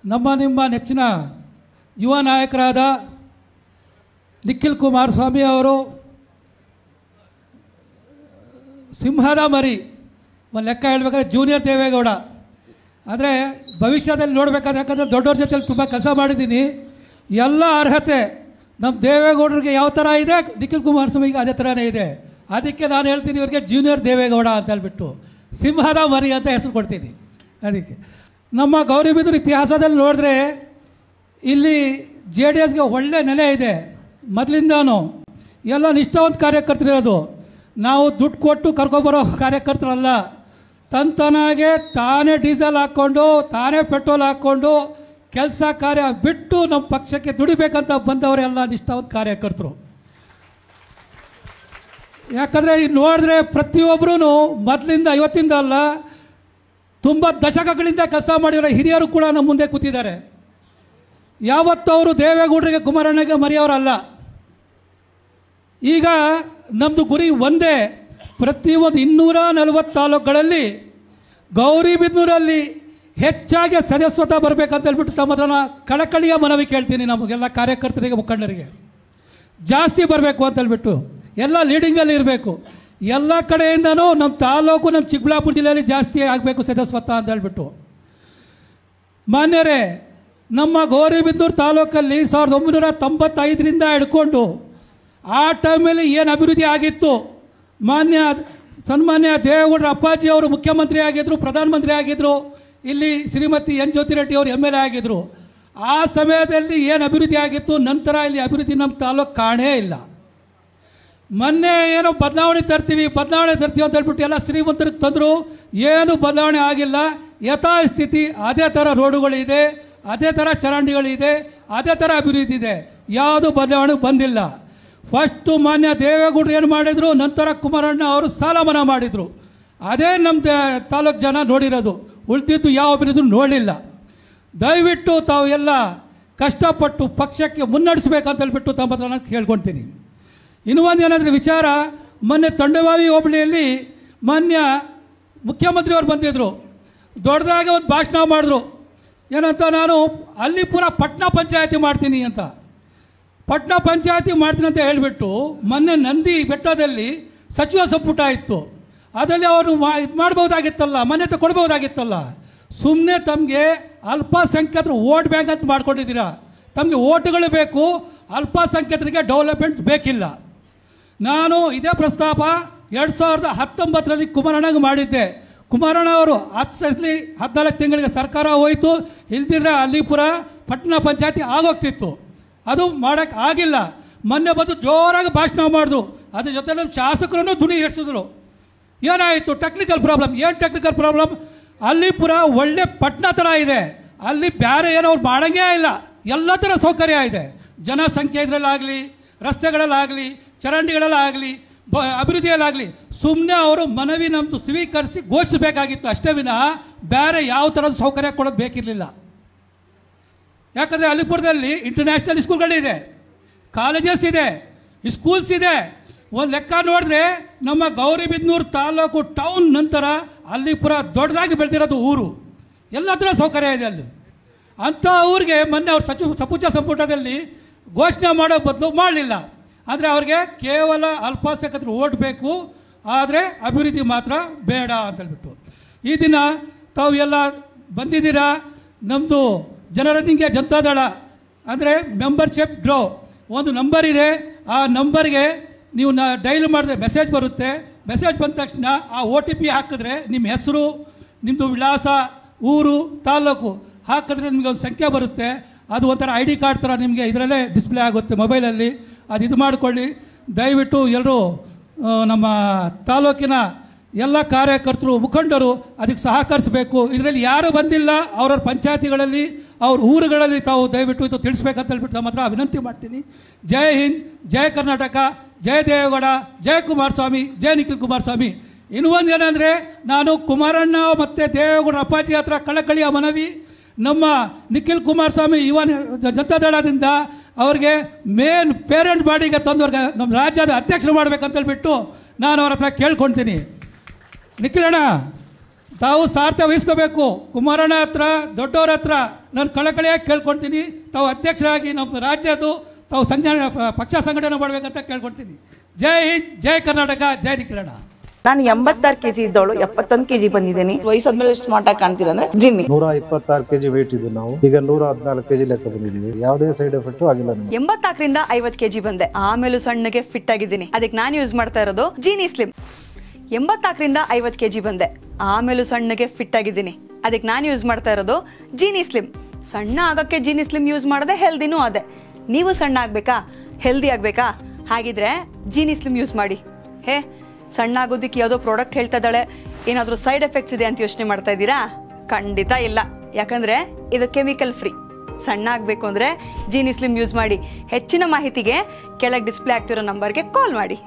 ನಿಮ್ಮ ನೆಚ್ಚಿನ ಯುವ ನಾಯಕರಾದ ನಿಖಿಲ್ ಕುಮಾರಸ್ವಾಮಿ ಅವರು ಸಿಂಹದ ಮರಿ ಒಂದು ಲೆಕ್ಕ ಹೇಳಬೇಕಾದ್ರೆ ಜೂನಿಯರ್ ದೇವೇಗೌಡ. ಆದರೆ ಭವಿಷ್ಯದಲ್ಲಿ ನೋಡಬೇಕಾದ್ರೆ, ಯಾಕಂದರೆ ದೊಡ್ಡವ್ರ ಜೊತೆಲಿ ತುಂಬ ಕೆಲಸ ಮಾಡಿದ್ದೀನಿ, ಎಲ್ಲ ಅರ್ಹತೆ ನಮ್ಮ ದೇವೇಗೌಡರಿಗೆ ಯಾವ ಥರ ಇದೆ ನಿಖಿಲ್ ಕುಮಾರಸ್ವಾಮಿಗೆ ಅದೇ ಥರನೇ ಇದೆ. ಅದಕ್ಕೆ ನಾನು ಹೇಳ್ತೀನಿ ಇವ್ರಿಗೆ ಜೂನಿಯರ್ ದೇವೇಗೌಡ ಅಂತ ಹೇಳ್ಬಿಟ್ಟು ಸಿಂಹದ ಮರಿ ಅಂತ ಹೆಸರು ಕೊಡ್ತೀನಿ. ಅದಕ್ಕೆ ನಮ್ಮ ಗೌರಿಬಿದೂರು ಇತಿಹಾಸದಲ್ಲಿ ನೋಡಿದ್ರೆ ಇಲ್ಲಿ JDSಗೆ ಒಳ್ಳೆ ನೆಲೆ ಇದೆ. ಮೊದಲಿಂದಾನು ಎಲ್ಲ ನಿಷ್ಠಾವಂತ ಕಾರ್ಯಕರ್ತರಿರೋದು. ನಾವು ದುಡ್ಡು ಕೊಟ್ಟು ಕರ್ಕೊಬರೋ ಕಾರ್ಯಕರ್ತರಲ್ಲ. ತನ್ನಾಗೆ ತಾನೇ ಡೀಸೆಲ್ ಹಾಕ್ಕೊಂಡು ತಾನೇ ಪೆಟ್ರೋಲ್ ಹಾಕ್ಕೊಂಡು ಕೆಲಸ ಕಾರ್ಯ ಬಿಟ್ಟು ನಮ್ಮ ಪಕ್ಷಕ್ಕೆ ದುಡಿಬೇಕಂತ ಬಂದವರೆಲ್ಲ ನಿಷ್ಠಾವಂತ ಕಾರ್ಯಕರ್ತರು. ಯಾಕಂದರೆ ನೋಡಿದ್ರೆ ಪ್ರತಿಯೊಬ್ಬರೂ ಮೊದಲಿಂದ ಇವತ್ತಿಂದ ಅಲ್ಲ, ತುಂಬ ದಶಕಗಳಿಂದ ಕೆಲಸ ಮಾಡಿರೋ ಹಿರಿಯರು ಕೂಡ ನಮ್ಮ ಮುಂದೆ ಕೂತಿದ್ದಾರೆ. ಯಾವತ್ತವರು ದೇವೇಗೌಡರಿಗೆ ಕುಮಾರಣ್ಣಗೆ ಮರೆಯೋರಲ್ಲ. ಈಗ ನಮ್ಮದು ಗುರಿ ಒಂದೇ, ಪ್ರತಿಯೊಂದು 240 ತಾಲೂಕುಗಳಲ್ಲಿ ಗೌರಿಬಿದನೂರಲ್ಲಿ ಹೆಚ್ಚಾಗಿ ಸದಸ್ಯತ್ವ ಬರಬೇಕಂತ ಹೇಳ್ಬಿಟ್ಟು ತಮ್ಮ ಹತ್ರ ಕಳಕಳಿಯ ಮನವಿ ಕೇಳ್ತೀನಿ. ನಮಗೆಲ್ಲ ಕಾರ್ಯಕರ್ತರಿಗೆ, ಮುಖಂಡರಿಗೆ ಜಾಸ್ತಿ ಬರಬೇಕು ಅಂತ ಹೇಳ್ಬಿಟ್ಟು ಎಲ್ಲ ಲೀಡಿಂಗಲ್ಲಿ ಇರಬೇಕು. ಎಲ್ಲ ಕಡೆಯಿಂದನೂ ನಮ್ಮ ತಾಲೂಕು, ನಮ್ಮ ಚಿಕ್ಕಬಳ್ಳಾಪುರ ಜಿಲ್ಲೆಯಲ್ಲಿ ಜಾಸ್ತಿ ಆಗಬೇಕು ಸದಸ್ಯತ್ವ ಅಂತ ಹೇಳ್ಬಿಟ್ಟು. ಮಾನ್ಯರೇ, ನಮ್ಮ ಗೌರಿಬಿದನೂರು ತಾಲೂಕಲ್ಲಿ 1995ರಿಂದ ಹಿಡ್ಕೊಂಡು ಆ ಟೈಮಲ್ಲಿ ಏನು ಅಭಿವೃದ್ಧಿ ಆಗಿತ್ತು, ಸನ್ಮಾನ್ಯ ದೇವೇಗೌಡರ ಅಪ್ಪಾಜಿ ಅವರು ಮುಖ್ಯಮಂತ್ರಿ ಆಗಿದ್ದರು, ಪ್ರಧಾನಮಂತ್ರಿ ಆಗಿದ್ದರು, ಇಲ್ಲಿ ಶ್ರೀಮತಿ ಎನ್ ಜ್ಯೋತಿ ರೆಡ್ಡಿ ಅವರು MLA ಆಗಿದ್ದರು. ಆ ಸಮಯದಲ್ಲಿ ಏನು ಅಭಿವೃದ್ಧಿ ಆಗಿತ್ತು, ನಂತರ ಇಲ್ಲಿ ಅಭಿವೃದ್ಧಿ ನಮ್ಮ ತಾಲೂಕು ಕಾಣೇ ಇಲ್ಲ. ಮೊನ್ನೆ ಏನೋ ಬದಲಾವಣೆ ತರ್ತೀವಿ ಅಂತ ಹೇಳ್ಬಿಟ್ಟು ಎಲ್ಲ ಶ್ರೀಮಂತರಿಗೆ ತಂದರು, ಏನು ಬದಲಾವಣೆ ಆಗಿಲ್ಲ. ಯಥಾಸ್ಥಿತಿ ಅದೇ ಥರ ರೋಡುಗಳಿದೆ, ಅದೇ ಥರ ಚರಂಡಿಗಳಿದೆ, ಅದೇ ಥರ ಅಭಿವೃದ್ಧಿ ಇದೆ, ಯಾವುದು ಬದಲಾವಣೆ ಬಂದಿಲ್ಲ. ಫಸ್ಟು ಮಾನ್ಯ ದೇವೇಗೌಡರು ಏನು ಮಾಡಿದರು, ನಂತರ ಕುಮಾರಣ್ಣ ಅವರು ಸಾಲ ಮನ್ನಾ ಮಾಡಿದರು. ಅದೇ ನಮ್ಮ ತಾಲೂಕು ಜನ ನೋಡಿರೋದು, ಉಳಿದಿದ್ದು ಯಾವ ಅಭಿವೃದ್ಧಿ ನೋಡಲಿಲ್ಲ. ದಯವಿಟ್ಟು ತಾವು ಎಲ್ಲ ಕಷ್ಟಪಟ್ಟು ಪಕ್ಷಕ್ಕೆ ಮುನ್ನಡೆಸಬೇಕಂತ ಹೇಳ್ಬಿಟ್ಟು ತಮ್ಮ ಹತ್ರ ನಾನು ಕೇಳ್ಕೊಳ್ತೀನಿ. ಇನ್ನೂ ಒಂದು ಏನಾದರೂ ವಿಚಾರ, ಮೊನ್ನೆ ತೊಂಡವಾವಿ ಹೋಬಳಿಯಲ್ಲಿ ಮಾನ್ಯ ಮುಖ್ಯಮಂತ್ರಿಯವರು ಬಂದಿದ್ದರು, ದೊಡ್ಡದಾಗಿ ಒಂದು ಭಾಷಣ ಮಾಡಿದ್ರು. ಏನಂತ, ನಾನು ಅಲ್ಲಿ ಪೂರ ಪಟ್ಟಣ ಪಂಚಾಯತಿ ಮಾಡ್ತೀನಿ ಅಂತ, ಪಟ್ಟಣ ಪಂಚಾಯತಿ ಮಾಡ್ತೀನಿ ಅಂತ ಹೇಳಿಬಿಟ್ಟು ಮೊನ್ನೆ ನಂದಿ ಬೆಟ್ಟದಲ್ಲಿ ಸಚಿವ ಸಂಪುಟ ಇತ್ತು, ಅದರಲ್ಲಿ ಅವರು ಇದು ಮಾಡ್ಬೋದಾಗಿತ್ತಲ್ಲ, ಮಾನ್ಯತೆ ಕೊಡ್ಬೋದಾಗಿತ್ತಲ್ಲ. ಸುಮ್ಮನೆ ತಮಗೆ ಅಲ್ಪಸಂಖ್ಯಾತರು ವೋಟ್ ಬ್ಯಾಂಕ್ ಅಂತ ಮಾಡ್ಕೊಂಡಿದ್ದೀರಾ. ತಮಗೆ ಓಟುಗಳು ಬೇಕು, ಅಲ್ಪಸಂಖ್ಯಾತರಿಗೆ ಡೆವಲಪ್ಮೆಂಟ್ ಬೇಕಿಲ್ಲ. ನಾನು ಇದೇ ಪ್ರಸ್ತಾಪ 2019ರಲ್ಲಿ ಕುಮಾರಣ್ಣಗೆ ಮಾಡಿದ್ದೆ. ಕುಮಾರಣ್ಣ ಅವರು 14 ತಿಂಗಳಿಗೆ ಸರ್ಕಾರ ಹೋಯಿತು, ಇಲ್ದಿದ್ರೆ ಅಲ್ಲಿಪುರ ಪಟ್ಟಣ ಪಂಚಾಯತಿ ಆಗೋಗ್ತಿತ್ತು. ಅದು ಮಾಡೋಕ್ಕೆ ಆಗಿಲ್ಲ. ಮೊನ್ನೆ ಬಂದು ಜೋರಾಗಿ ಭಾಷಣ ಮಾಡಿದ್ರು, ಅದ್ರ ಜೊತೆ ನಮ್ಮ ಶಾಸಕರನ್ನು ಧ್ವನಿ ಏರಿಸಿದ್ರು. ಏನಾಯಿತು? Technical problem. ಏನು ಟೆಕ್ನಿಕಲ್ ಪ್ರಾಬ್ಲಮ್? ಅಲ್ಲಿಪುರ ಒಳ್ಳೆ ಪಟ್ಟಣ ಥರ ಇದೆ, ಅಲ್ಲಿ ಬೇರೆ ಏನೋ ಅವ್ರು ಮಾಡೋಂಗೇ ಇಲ್ಲ, ಎಲ್ಲ ಥರ ಸೌಕರ್ಯ ಇದೆ. ಜನಸಂಖ್ಯೆ ಇದರಲ್ಲಾಗಲಿ, ರಸ್ತೆಗಳಲ್ಲಾಗಲಿ, ಚರಂಡಿಗಳಲ್ಲಾಗಲಿ, ಅಭಿವೃದ್ಧಿಯಲ್ಲಾಗಲಿ ಸುಮ್ಮನೆ ಅವರು ಮನವಿ ನಮ್ಮದು ಸ್ವೀಕರಿಸಿ ಘೋಷಿಸಬೇಕಾಗಿತ್ತು ಅಷ್ಟೇ ವಿನಃ ಬೇರೆ ಯಾವ ಥರದ ಸೌಕರ್ಯ ಕೊಡೋದು ಬೇಕಿರಲಿಲ್ಲ. ಯಾಕಂದರೆ ಅಲಿಪುರದಲ್ಲಿ ಇಂಟರ್ನ್ಯಾಷನಲ್ ಸ್ಕೂಲ್ಗಳಿದೆ, ಕಾಲೇಜಸ್ ಇದೆ, ಸ್ಕೂಲ್ಸ್ ಇದೆ. ಒಂದು ಲೆಕ್ಕ ನೋಡಿದ್ರೆ ನಮ್ಮ ಗೌರಿಬಿದನೂರು ತಾಲೂಕು ಟೌನ್ ನಂತರ ಅಲ್ಲಿಪುರ ದೊಡ್ಡದಾಗಿ ಬೆಳೆದಿರೋದು ಊರು, ಎಲ್ಲ ಥರ ಸೌಕರ್ಯ ಇದೆ ಅಲ್ಲಿ. ಅಂಥ ಊರಿಗೆ ಮೊನ್ನೆ ಅವ್ರು ಸಚಿವ ಸಂಪುಟದಲ್ಲಿ ಘೋಷಣೆ ಮಾಡೋ ಬದಲು ಮಾಡಲಿಲ್ಲ. ಅಂದರೆ ಅವ್ರಿಗೆ ಕೇವಲ ಅಲ್ಪಸಂಖ್ಯಾತರು ಓಟ್ ಬೇಕು, ಆದರೆ ಅಭಿವೃದ್ಧಿ ಮಾತ್ರ ಬೇಡ ಅಂತೇಳ್ಬಿಟ್ಟು. ಈ ದಿನ ತಾವು ಎಲ್ಲ ಬಂದಿದ್ದೀರಾ. ನಮ್ಮದು ಜನರೊಂದಿಗೆ ಜನತಾದಳ ಅಂದರೆ ಮೆಂಬರ್ಶಿಪ್ ಗ್ರೋ ಒಂದು ನಂಬರ್ ಇದೆ. ಆ ನಂಬರ್ಗೆ ನೀವು ಡೈಲ್ ಮಾಡಿದ್ರೆ ಮೆಸೇಜ್ ಬರುತ್ತೆ. ಮೆಸೇಜ್ ಬಂದ ತಕ್ಷಣ ಆ OTP ಹಾಕಿದ್ರೆ ನಿಮ್ಮ ಹೆಸರು, ನಿಮ್ಮದು ವಿಳಾಸ, ಊರು, ತಾಲೂಕು ಹಾಕಿದ್ರೆ ನಿಮಗೆ ಒಂದು ಸಂಖ್ಯೆ ಬರುತ್ತೆ. ಅದು ಒಂಥರ ID ಕಾರ್ಡ್ ಥರ ನಿಮಗೆ ಇದರಲ್ಲೇ ಡಿಸ್ಪ್ಲೇ ಆಗುತ್ತೆ ಮೊಬೈಲಲ್ಲಿ. ಅದು ಇದು ಮಾಡಿಕೊಳ್ಳಿ. ದಯವಿಟ್ಟು ಎಲ್ಲರೂ ನಮ್ಮ ತಾಲೂಕಿನ ಎಲ್ಲ ಕಾರ್ಯಕರ್ತರು, ಮುಖಂಡರು ಅದಕ್ಕೆ ಸಹಕರಿಸಬೇಕು. ಇದರಲ್ಲಿ ಯಾರು ಬಂದಿಲ್ಲ ಅವ್ರವ್ರ ಪಂಚಾಯತಿಗಳಲ್ಲಿ, ಅವ್ರ ಊರುಗಳಲ್ಲಿ ತಾವು ದಯವಿಟ್ಟು ಇದು ತಿಳಿಸ್ಬೇಕಂತ ಹೇಳ್ಬಿಟ್ಟು ನಮ್ಮ ಹತ್ರ ವಿನಂತಿ ಮಾಡ್ತೀನಿ. ಜೈ ಹಿಂದ್, ಜೈ ಕರ್ನಾಟಕ, ಜೈ ದೇವೇಗೌಡ, ಜೈ ಕುಮಾರಸ್ವಾಮಿ, ಜೈ ನಿಖಿಲ್ ಕುಮಾರಸ್ವಾಮಿ. ಇನ್ನೂ ಒಂದು ಏನಂದರೆ, ನಾನು ಕುಮಾರಣ್ಣ ಮತ್ತು ದೇವೇಗೌಡ ಅಪ್ಪಾಜಿ ಹತ್ರ ಕಳಕಳಿಯ ಮನವಿ, ನಮ್ಮ ನಿಖಿಲ್ ಕುಮಾರಸ್ವಾಮಿ ಯುವ ಜನತಾದಳದಿಂದ ಅವ್ರಿಗೆ ಮೇನ್ ಪೇರೆಂಟ್ ಬಾಡಿಗೆ ತಂದವ್ರಿಗೆ ನಮ್ಮ ರಾಜ್ಯದ ಅಧ್ಯಕ್ಷರು ಮಾಡಬೇಕಂತೇಳ್ಬಿಟ್ಟು ನಾನು ಅವ್ರ ಹತ್ರ ಕೇಳ್ಕೊಳ್ತೀನಿ. ನಿಖಿಲಣ್ಣ ತಾವು ಸಾರ್ಥ ವಹಿಸ್ಕೋಬೇಕು. ಕುಮಾರಣ್ಣ ಹತ್ರ, ದೊಡ್ಡವ್ರ ಹತ್ರ ನಾನು ಕಳಕಳಿಯಾಗಿ ಕೇಳ್ಕೊಳ್ತೀನಿ. ತಾವು ಅಧ್ಯಕ್ಷರಾಗಿ ನಮ್ಮ ರಾಜ್ಯದ್ದು ತಾವು ಪಕ್ಷ ಸಂಘಟನೆ ಮಾಡಬೇಕಂತ ಕೇಳ್ಕೊಳ್ತೀನಿ. ಜೈ ಹಿಂದ್, ಜೈ ಕರ್ನಾಟಕ, ಜೈ ಕಿರಣ. ನಾನು 86 kg ಇದ್ದವಳು 71 kg ಬಂದಿದ್ದೀನಿ. ವಯಸ್ಸಾದ್ಮೇಲೆ ಸ್ಮಾರ್ಟ್ ಆಗಿ ಕಾಣ್ತೀರ ಅಂದ್ರೆ ಜಿನ್ನಿ. 126 kg ವೇಟ್ ಇದ್ದು ನಾವು ಈಗ 114 kg ಲೆಕ್ಕ ಬಂದಿದ್ದೀವಿ. ಯಾವುದೇ ಸೈಡ್ ಎಫೆಕ್ಟ್ ಆಗಿಲ್ಲ. 84ರಿಂದ 50 kg ಬಂದೆ. ಆಮೇಲೂ ಸಣ್ಣಗೆ ಫಿಟ್ ಆಗಿದ್ದೀನಿ. ಅದಕ್ಕೆ ನಾನು ಯೂಸ್ ಮಾಡ್ತಾ ಇರೋದು ಜೀನಿ ಸ್ಲಿಮ್. 84ರಿಂದ 50 kg ಬಂದೆ. ಆಮೇಲೂ ಸಣ್ಣಗೆ ಫಿಟ್ ಆಗಿದ್ದೀನಿ. ಅದಕ್ಕೆ ನಾನು ಯೂಸ್ ಮಾಡ್ತಾ ಇರೋದು ಜೀನಿ ಸ್ಲಿಮ್. ಸಣ್ಣ ಆಗಕ್ಕೆ ಜೀನಿ ಸ್ಲಿಮ್ ಯೂಸ್ ಮಾಡದೆ ಹೆಲ್ದಿನೂ ಅದೇ. ನೀವು ಸಣ್ಣ ಆಗ್ಬೇಕಾ, ಹೆಲ್ದಿ ಆಗ್ಬೇಕಾ? ಹಾಗಿದ್ರೆ ಜೀನಿ ಸ್ಲಿಮ್ ಯೂಸ್ ಮಾಡಿ. ಹೇ, ಸಣ್ಣ ಆಗೋದಕ್ಕೆ ಯಾವುದೋ ಪ್ರಾಡಕ್ಟ್ ಹೇಳ್ತಾ ಇದ್ದಾಳೆ, ಏನಾದರೂ ಸೈಡ್ ಎಫೆಕ್ಟ್ಸ್ ಇದೆ ಅಂತ ಯೋಚನೆ ಮಾಡ್ತಾ ಇದ್ದೀರಾ? ಖಂಡಿತ ಇಲ್ಲ. ಯಾಕಂದ್ರೆ ಇದು ಕೆಮಿಕಲ್ ಫ್ರೀ. ಸಣ್ಣ ಆಗಬೇಕು ಅಂದರೆ ಜೀನಿ ಸ್ಲಿಮ್ ಯೂಸ್ ಮಾಡಿ. ಹೆಚ್ಚಿನ ಮಾಹಿತಿಗೆ ಕೆಳಗೆ ಡಿಸ್ಪ್ಲೇ ಆಗ್ತಿರೋ ನಂಬರ್ಗೆ ಕಾಲ್ ಮಾಡಿ.